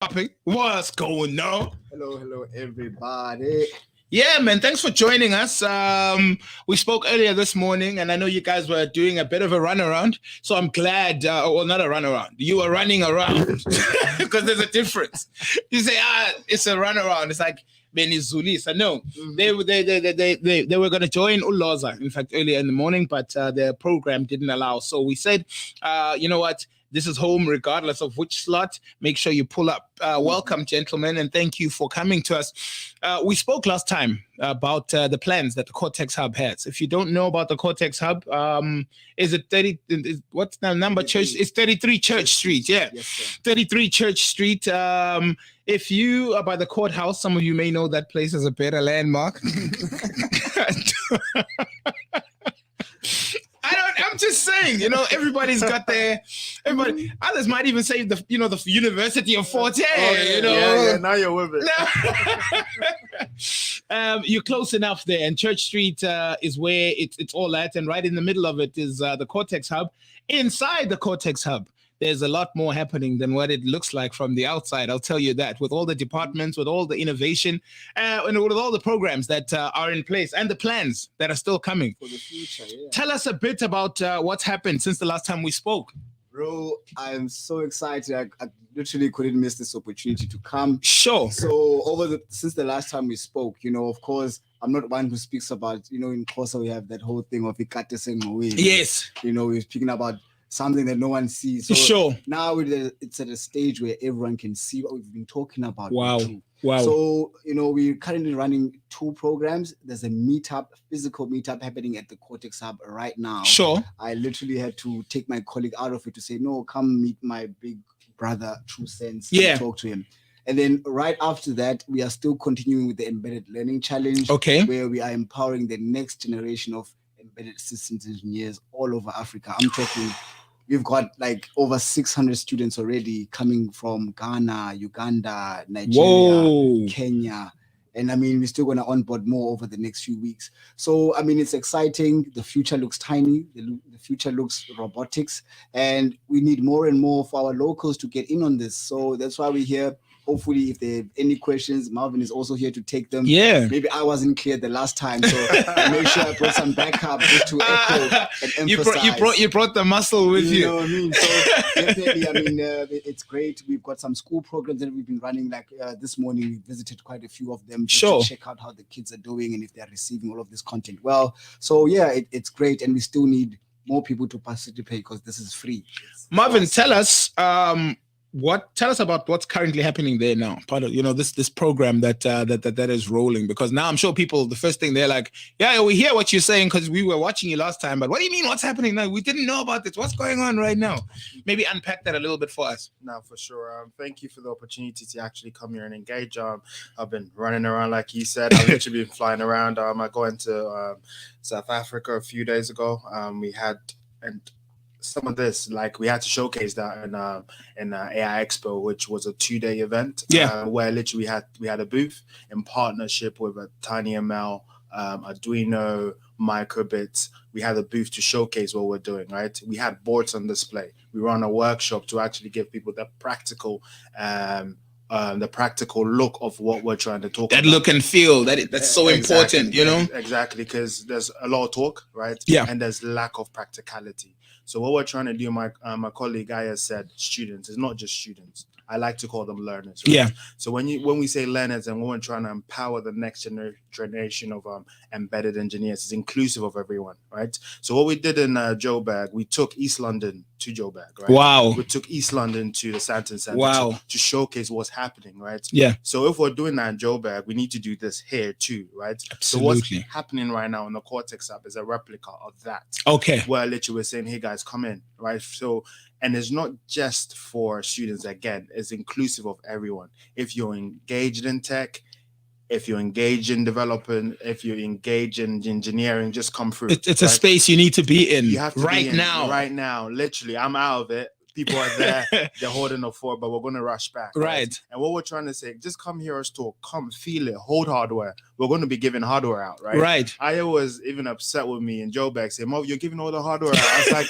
Popping. What's going on? Hello, everybody. Yeah, man. Thanks for joining us. We spoke earlier this morning, and I know you guys were doing a bit of a runaround. So I'm glad. Well, not a runaround. You were running around because there's a difference. You say, it's a runaround. It's like Benizulisa. No, they were going to join Uloza. In fact, earlier in the morning, but their program didn't allow. So we said, you know what? This is home, regardless of which slot. Make sure you pull up. Welcome, gentlemen, and thank you for coming to us. We spoke last time about the plans that the Cortex Hub has. If you don't know about the Cortex Hub, is it 30? What's the number? Church? It's 33 Church Street. Yeah, Yes, 33 Church Street. If you are by the courthouse, some of you may know that place as a better landmark. I'm just saying, everybody's got everybody. Others might even say the University of Forte. Yeah, now you're with it. You're close enough there, and Church Street is where it's all at, and right in the middle of it is the Cortex Hub. Inside the Cortex Hub, there's a lot more happening than what it looks like from the outside. I'll tell you that. With all the departments, with all the innovation, and with all the programs that are in place and the plans that are still coming for the future. Yeah. Tell us a bit about what's happened since the last time we spoke. Bro, I'm so excited. I literally couldn't miss this opportunity to come. Sure. So since the last time we spoke, of course, I'm not one who speaks about, in Xhosa we have that whole thing of ikate sengqoweni. Yes. We're speaking about something that no one sees. So sure. Now it's at a stage where everyone can see what we've been talking about. Wow. So, we're currently running 2 programs. There's a physical meetup happening at the Cortex Hub right now. Sure. I literally had to take my colleague out of it to say, no, come meet my big brother, Trusenz, and talk to him. And then right after that, we are still continuing with the Embedded Learning Challenge, where we are empowering the next generation of embedded systems engineers all over Africa. I'm talking, we've got like over 600 students already coming from Ghana, Uganda, Nigeria, Kenya. And we're still going to onboard more over the next few weeks. So, it's exciting. The future looks tiny. The future looks robotics. And we need more and more for our locals to get in on this. So that's why we're here. Hopefully, if there are any questions, Marvin is also here to take them. Yeah. Maybe I wasn't clear the last time, so I make sure I brought some backup just to echo and emphasize. You brought the muscle with you. You know what I mean? So definitely, it's great. We've got some school programs that we've been running. Like this morning, we visited quite a few of them just to check out how the kids are doing and if they're receiving all of this content well. So yeah, it's great, and we still need more people to participate because this is free. Marvin, tell us. Tell us about what's currently happening there now, part of this program that is rolling, because now I'm sure people, the first thing they're like, yeah, we hear what you're saying because we were watching you last time, but what do you mean what's happening now? We didn't know about this. What's going on right now? Maybe unpack that a little bit for us. No, for sure. Thank you for the opportunity to actually come here and engage. I've been running around, like you said. I've literally been flying around. I got into South Africa a few days ago. We had some of this, like we had to showcase that in AI Expo, which was a 2-day event. Where literally we had a booth in partnership with a TinyML, Arduino, Microbits. We had a booth to showcase what we're doing. Right, we had boards on display. We ran a workshop to actually give people the practical look of what we're trying to talk about. That look and feel, that's so important, Exactly, because there's a lot of talk, right? Yeah. And there's lack of practicality. So what we're trying to do, my colleague Aya said, students, it's not just students. I like to call them learners. Right? Yeah. So when we say learners, and when we're trying to empower the next generation of embedded engineers, it's inclusive of everyone, right? So what we did in Joburg, we took East London to Joburg, right? Wow. We took East London to the Santon Center to showcase what's happening, right? Yeah. So if we're doing that in Joburg, we need to do this here too, right? Absolutely. So what's happening right now on the Cortex Hub is a replica of that. Okay. Where literally we're saying, hey guys, come in, right? So, and it's not just for students, again, it's inclusive of everyone. If you're engaged in tech, if you're engaged in developing, if you're engaged in engineering, just come through. It's a space you need to be in. You have to right be in now. Right now. Literally, I'm out of it. people are there, they're holding the fort, but we're going to rush back. Right. And what we're trying to say, just come hear us talk, come feel it, hold hardware. We're going to be giving hardware out, right? Right. Aya was even upset with me and Joburg saying, Mo, you're giving all the hardware out. I was like,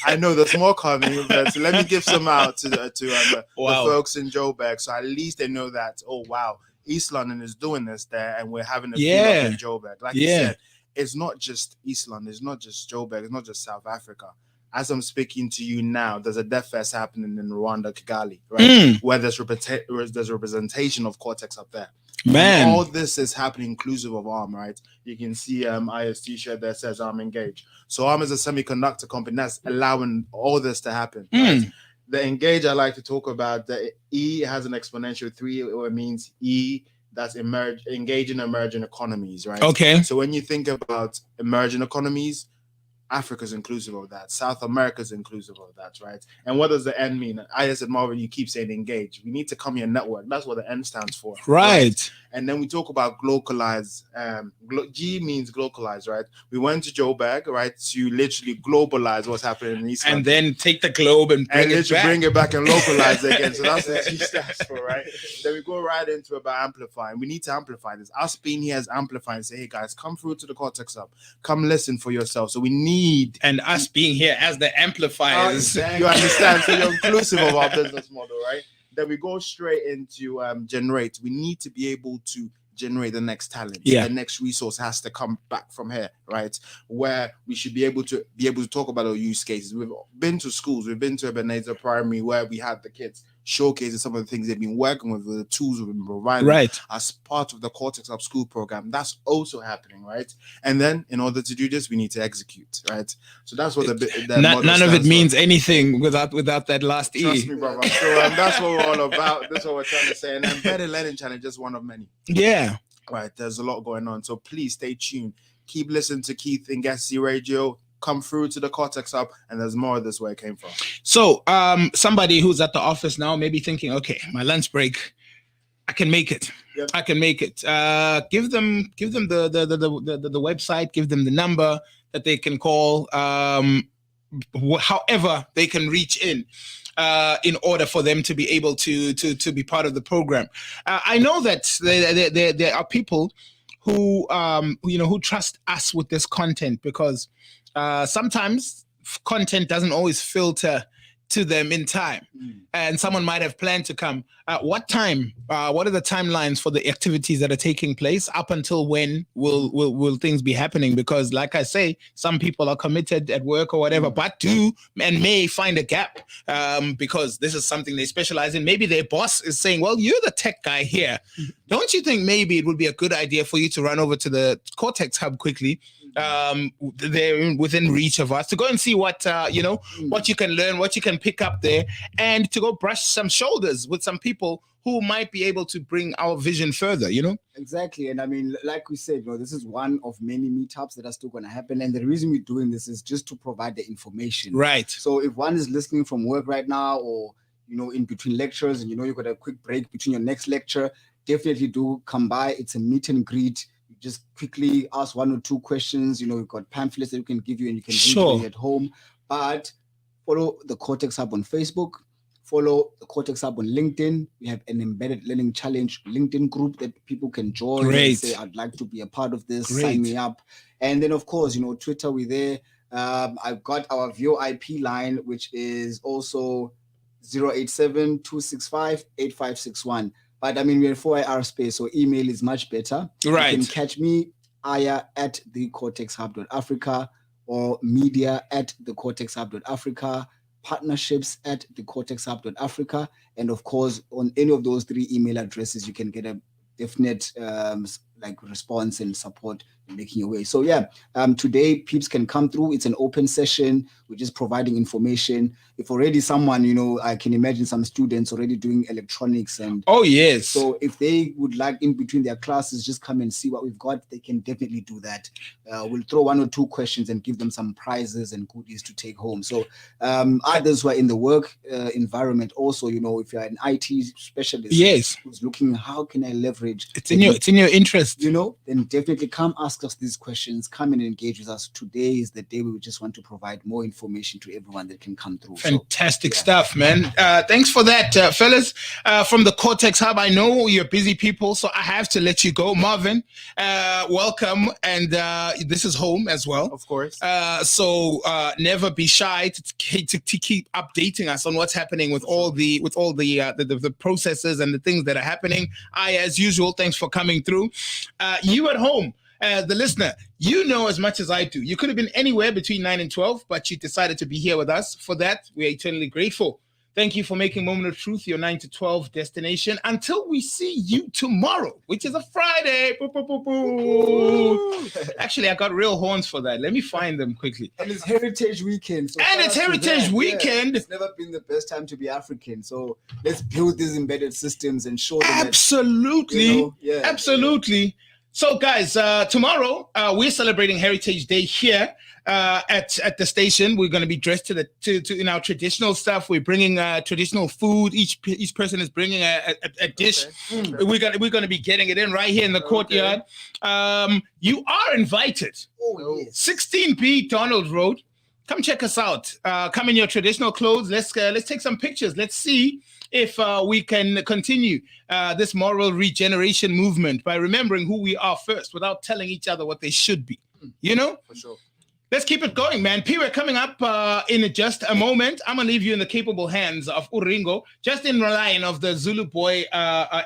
I know there's more coming, but so let me give some out to the folks in Joburg. So at least they know that, oh, wow, East London is doing this there, and we're having a feel up in Joburg. Like you said, it's not just East London, it's not just Joburg, it's not just South Africa. As I'm speaking to you now, there's a Deaf Fest happening in Rwanda, Kigali, right? Where there's representation of Cortex up there. Man, all this is happening inclusive of ARM, right? You can see IS t-shirt that says ARM Engage. So ARM is a semiconductor company that's allowing all this to happen. Right? The Engage I like to talk about, the E has an exponential 3, or it means E. That's engaging emerging economies, right? Okay. So when you think about emerging economies, Africa's inclusive of that. South America's inclusive of that, right? And what does the N mean? I said, Marvin, you keep saying engage. We need to come here network. That's what the N stands for. Right. And then we talk about globalize. G means globalize, right? We went to Joburg, right, to literally globalize what's happening in East London. And then take the globe and bring it back and localize it again. So that's what G stands for, right? Then we go right into about amplifying. We need to amplify this. Us being here is amplifying. Say, hey guys, come through to the Cortex Hub. Come listen for yourself. So we need, and us being here as the amplifiers. Exactly. You understand? So you're inclusive of our business model, right? Then we go straight into generate. We need to be able to generate the next talent. The next resource has to come back from here, right? Where we should be able to talk about our use cases. We've been to schools. We've been to Ebenezer Primary where we had the kids showcasing some of the things they've been working with, the tools we've been providing as part of the Cortex Hub school program. That's also happening, right? And then in order to do this, we need to execute, right? So that's what none of it means anything without that last E. Trust me, brother. So that's what we're all about. That's what we're trying to say. And Embedded Learning Challenge is one of many. Yeah. Right. There's a lot going on. So please stay tuned. Keep listening to Keith and SC Radio. Come through to the Cortex Hub, and there's more of this where it came from. So somebody who's at the office now may be thinking, okay, my lunch break, I can make it. Yep. I can make it. Give them the website, give them the number that they can call, however they can reach in order for them to be able to be part of the program. I know that there are people who who trust us with this content, because sometimes content doesn't always filter to them in time, and someone might have planned to come. What time? What are the timelines for the activities that are taking place? Up until when will things be happening? Because, like I say, some people are committed at work or whatever, but do and may find a gap because this is something they specialize in. Maybe their boss is saying, "Well, you're the tech guy here. Don't you think maybe it would be a good idea for you to run over to the Cortex Hub quickly?" They're within reach of us, to go and see what what you can learn, what you can pick up there, and to go brush some shoulders with some people who might be able to bring our vision further, Exactly. And I mean, like we said, this is one of many meetups that are still going to happen. And the reason we're doing this is just to provide the information. Right. So if one is listening from work right now, or, in between lectures, and you've got a quick break between your next lecture, definitely do come by. It's a meet and greet. You just quickly ask 1 or 2 questions. We've got pamphlets that we can give you, and you can read at home. But follow the Cortex Hub on Facebook. Follow the Cortex Hub on LinkedIn. We have an Embedded Learning Challenge LinkedIn group that people can join. Great. And say, I'd like to be a part of this. Great. Sign me up. And then, of course, Twitter, we're there. I've got our VoIP line, which is also 087-265-8561. But I mean, we're in 4IR space, so email is much better. Right. You can catch me, Aya, at thecortexhub.africa, or media@thecortexhub.africa, partnerships @thecortexhub.africa. And of course, on any of those 3 email addresses, you can get a definite response and support in making your way. So today peeps can come through. It's an open session. We're just providing information. If already someone, I can imagine some students already doing electronics, and yes. So if they would like, in between their classes, just come and see what we've got, they can definitely do that. We'll throw 1 or 2 questions and give them some prizes and goodies to take home. So others who are in the work environment also, if you're an IT specialist, yes, who's looking, how can I leverage? It's in your interest, then definitely come ask ask us these questions, come and engage with us. Today is the day we just want to provide more information to everyone that can come through. Fantastic stuff, man. Thanks for that, fellas. From the Cortex Hub, I know you're busy people, so I have to let you go. Marvin, welcome, and this is home as well. Of course. So never be shy to keep updating us on what's happening with all the processes and the things that are happening. As usual, thanks for coming through. You at home, the listener, you know as much as I do. You could have been anywhere between 9 and 12, but you decided to be here with us. For that, we are eternally grateful. Thank you for making Moment of Truth your 9 to 12 destination. Until we see you tomorrow, which is a Friday. Boo, boo, boo, boo. Actually, I got real horns for that. Let me find them quickly. And it's Heritage Weekend. So and it's Heritage Weekend. Yeah, it's never been the best time to be African. So let's build these embedded systems and show them absolutely. That, absolutely. So, guys, tomorrow we're celebrating Heritage Day here at the station. We're going to be dressed to in our traditional stuff. We're bringing traditional food. Each person is bringing a dish. Okay. We're going to be getting it in right here in the courtyard. You are invited. Oh, yes. 16B Donald Road. Come check us out. Come in your traditional clothes. Let's take some pictures. Let's see if we can continue this moral regeneration movement by remembering who we are first without telling each other what they should be. You know? For sure. Let's keep it going, man. P, we're coming up in just a moment. I'm going to leave you in the capable hands of Uringo, just in the line of the Zulu Boy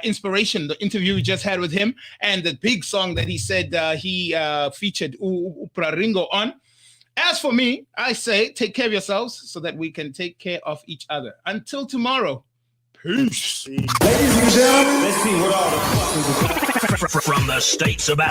inspiration, the interview we just had with him, and the big song that he said he featured Upraringo on. As for me, I say take care of yourselves so that we can take care of each other. Until tomorrow, peace. Ladies and gentlemen, let's see what all the fuck is from the states about.